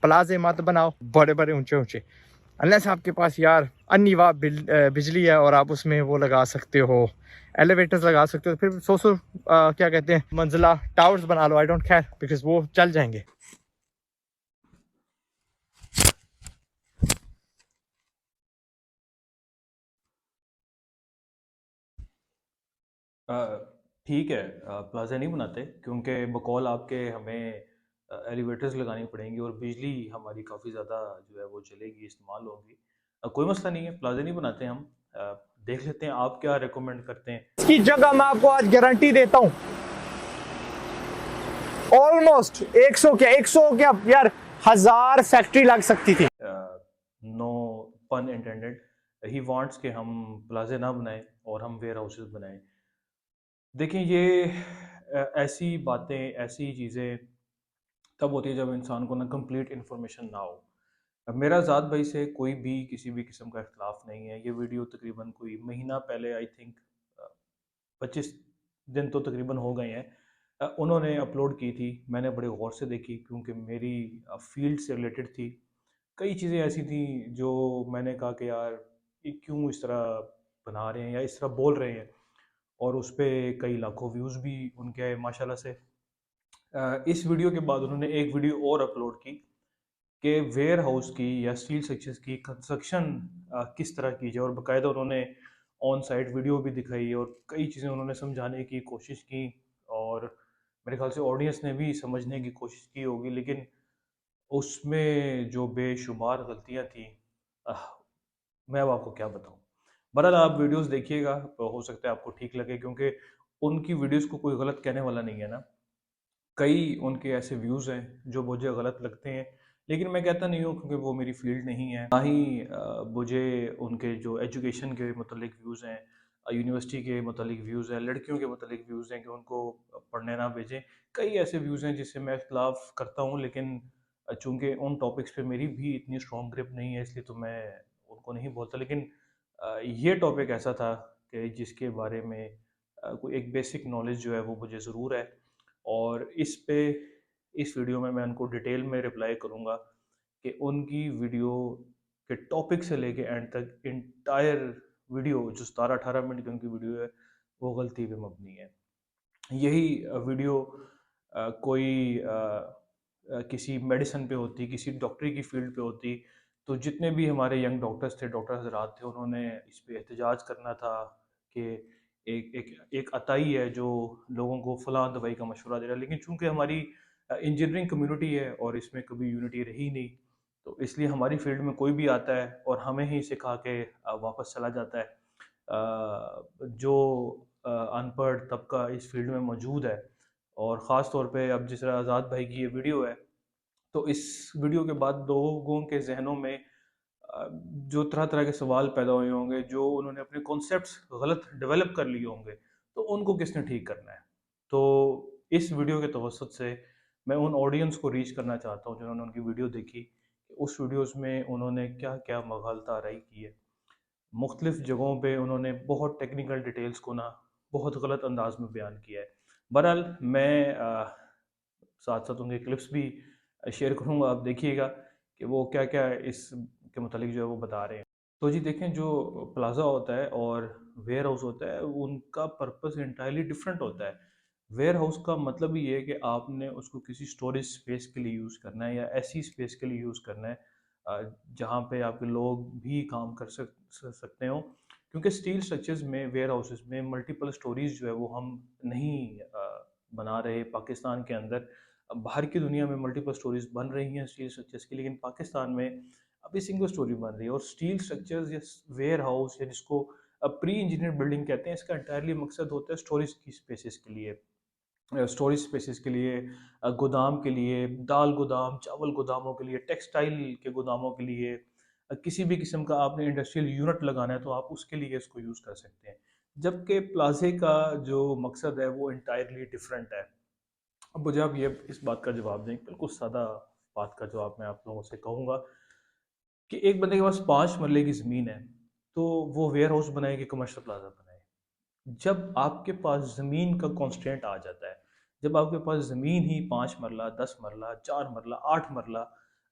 प्लाजे मत बनाओ बड़े बड़े ऊंचे ऊंचे, अनलेस आपके पास यार अन्नीवा बिजली है और आप उसमें वो लगा सकते हो, एलिवेटर्स लगा सकते हो, फिर सौ क्या कहते हैं मंजिला टावर्स बना लो, आई डोंट केयर, बिकॉज वो चल जाएंगे। ठीक है, प्लाजा नहीं बनाते क्योंकि बकौल आपके हमें एलिवेटर्स लगानी पड़ेंगी और बिजली हमारी काफ़ी ज़्यादा जो है वो चलेगी, इस्तेमाल होगी। कोई मसला नहीं है, प्लाजा नहीं बनाते हम। देख लेते हैं आप क्या रिकमेंड करते हैं। इसकी जगह मैं आपको आज गारंटी देता हूँ, ऑलमोस्ट 100 क्या यार 1000 फैक्ट्री लग सकती थी। नो पन इंटेंडेड, ही वांट्स कि हम प्लाजे ना बनाएं और हम वेयर हाउसेस बनाएं। देखें ये ऐसी बातें, ऐसी चीज़ें तब होती है जब इंसान को ना कंप्लीट इन्फॉर्मेशन ना हो। अब मेरा ज़ात भाई से कोई भी किसी भी किस्म का इख्तलाफ नहीं है। ये वीडियो तकरीबन कोई महीना पहले, आई थिंक 25 दिन तो तकरीबन हो गए हैं, उन्होंने अपलोड की थी। मैंने बड़े गौर से देखी क्योंकि मेरी फील्ड से रिलेटेड थी। कई चीज़ें ऐसी थी जो मैंने कहा कि यार ये क्यों इस तरह बना रहे हैं या इस तरह बोल रहे हैं, और उस पर कई लाखों व्यूज़ भी उनके आए माशाल्लाह से। इस वीडियो के बाद उन्होंने एक वीडियो और अपलोड की कि वेयर हाउस की या स्टील स्ट्रक्चर्स की कंस्ट्रक्शन किस तरह की जाए, और बाकायदा उन्होंने ऑन साइट वीडियो भी दिखाई और कई चीज़ें उन्होंने समझाने की कोशिश की, और मेरे ख्याल से ऑडियंस ने भी समझने की कोशिश की होगी, लेकिन उसमें जो बेशुमार गलतियाँ थी, अह, मैं अब आपको क्या बताऊँ। बहरहाल आप वीडियोस देखिएगा, तो हो सकता है आपको ठीक लगे, क्योंकि उनकी वीडियोस को कोई गलत कहने वाला नहीं है ना। कई उनके ऐसे व्यूज़ हैं जो मुझे गलत लगते हैं, लेकिन मैं कहता नहीं हूँ क्योंकि वो मेरी फील्ड नहीं है। ना ही मुझे उनके जो एजुकेशन के मतलब व्यूज़ हैं, यूनिवर्सिटी के मतलब व्यूज़ हैं, लड़कियों के मतलब व्यूज़ हैं कि उनको पढ़ने ना भेजें। कई ऐसे व्यूज़ हैं जिससे मैं इख्तलाफ करता हूँ, लेकिन चूँकि उन टॉपिक्स पे मेरी भी इतनी स्ट्रॉन्ग ग्रिप नहीं है, इसलिए तो मैं उनको नहीं बोलता। लेकिन ये टॉपिक ऐसा था कि जिसके बारे में कोई एक बेसिक नॉलेज जो है वो मुझे ज़रूर है, और इस वीडियो में मैं उनको डिटेल में रिप्लाई करूँगा कि उनकी वीडियो के टॉपिक से लेके एंड तक इंटायर वीडियो जो 17-18 मिनट की उनकी वीडियो है वो गलती पे मबनी है। यही वीडियो कोई किसी मेडिसिन पे होती, किसी डॉक्टरी की फील्ड पे होती, तो जितने भी हमारे यंग डॉक्टर्स थे, डॉक्टर हजरात थे, उन्होंने इस पे एहतजाज करना था कि एक एक एक अताई है जो लोगों को फ़लाँ दवाई का मशवरा दे रहा है। लेकिन चूंकि हमारी इंजीनियरिंग कम्युनिटी है और इसमें कभी यूनिटी रही नहीं, तो इसलिए हमारी फील्ड में कोई भी आता है और हमें ही सिखा के वापस चला जाता है। जो अनपढ़ तबका इस फील्ड में मौजूद है, और ख़ास तौर पे अब जिस तरह आज़ाद भाई की ये वीडियो है, तो इस वीडियो के बाद लोगों के जहनों में जो तरह तरह के सवाल पैदा हुए होंगे, जो उन्होंने अपने कॉन्सेप्ट्स गलत डेवलप कर लिए होंगे, तो उनको किसने ठीक करना है। तो इस वीडियो के तवसत से मैं उन ऑडियंस को रीच करना चाहता हूँ जिन्होंने उनकी वीडियो देखी, कि उस वीडियोस में उन्होंने क्या क्या मगालत आराई की है। मुख्तलिफ जगहों पे उन्होंने बहुत टेक्निकल डिटेल्स को ना बहुत गलत अंदाज में बयान किया है। बहरहाल मैं साथ साथ उनके क्लिप्स भी शेयर करूँगा, आप देखिएगा कि वो क्या क्या इस के मतलब जो है वो बता रहे हैं। तो जी देखें, जो प्लाज़ा होता है और वेयर हाउस होता है, उनका पर्पस इंटायरली डिफरेंट होता है। वेयर हाउस का मतलब ही ये है कि आपने उसको किसी स्टोरेज स्पेस के लिए यूज़ करना है या ऐसी स्पेस के लिए यूज़ करना है जहाँ पे आपके लोग भी काम कर सकते हो, क्योंकि स्टील स्ट्रक्चर्स में, वेयर हाउसेस में मल्टीपल स्टोरीज जो है वो हम नहीं बना रहे पाकिस्तान के अंदर। बाहर की दुनिया में मल्टीपल स्टोरीज बन रही हैं स्टील स्ट्रक्चर्स की, लेकिन पाकिस्तान में अभी सिंगल स्टोरी बन रही है। और स्टील स्ट्रक्चर्स या वेयर हाउस या जिसको प्री इंजीनियर बिल्डिंग कहते हैं, इसका इंटायरली मकसद होता है स्टोरेज की स्पेसिस के लिए, स्टोरेज स्पेसिस के लिए, गोदाम के लिए, दाल गोदाम, चावल गोदामों के लिए, टेक्सटाइल के गोदामों के लिए, किसी भी किस्म का आपने इंडस्ट्रियल यूनिट लगाना है तो आप उसके लिए इसको यूज़ कर सकते हैं। जबकि प्लाजे का जो मकसद है वो इंटायरली डिफरेंट है। अब मुझे आप ये इस बात का जवाब दें, बिल्कुल सादा बात का जवाब मैं आप लोगों से कहूँगा कि एक बंदे के पास 5 मरले की ज़मीन है, तो वो वेयर हाउस बनाए कि कमर्शियल प्लाजा बनाए। जब आपके पास ज़मीन का कॉन्स्टेंट आ जाता है, जब आपके पास ज़मीन ही 5 मरला, 10 मरला, 4 मरला, 8 मरला,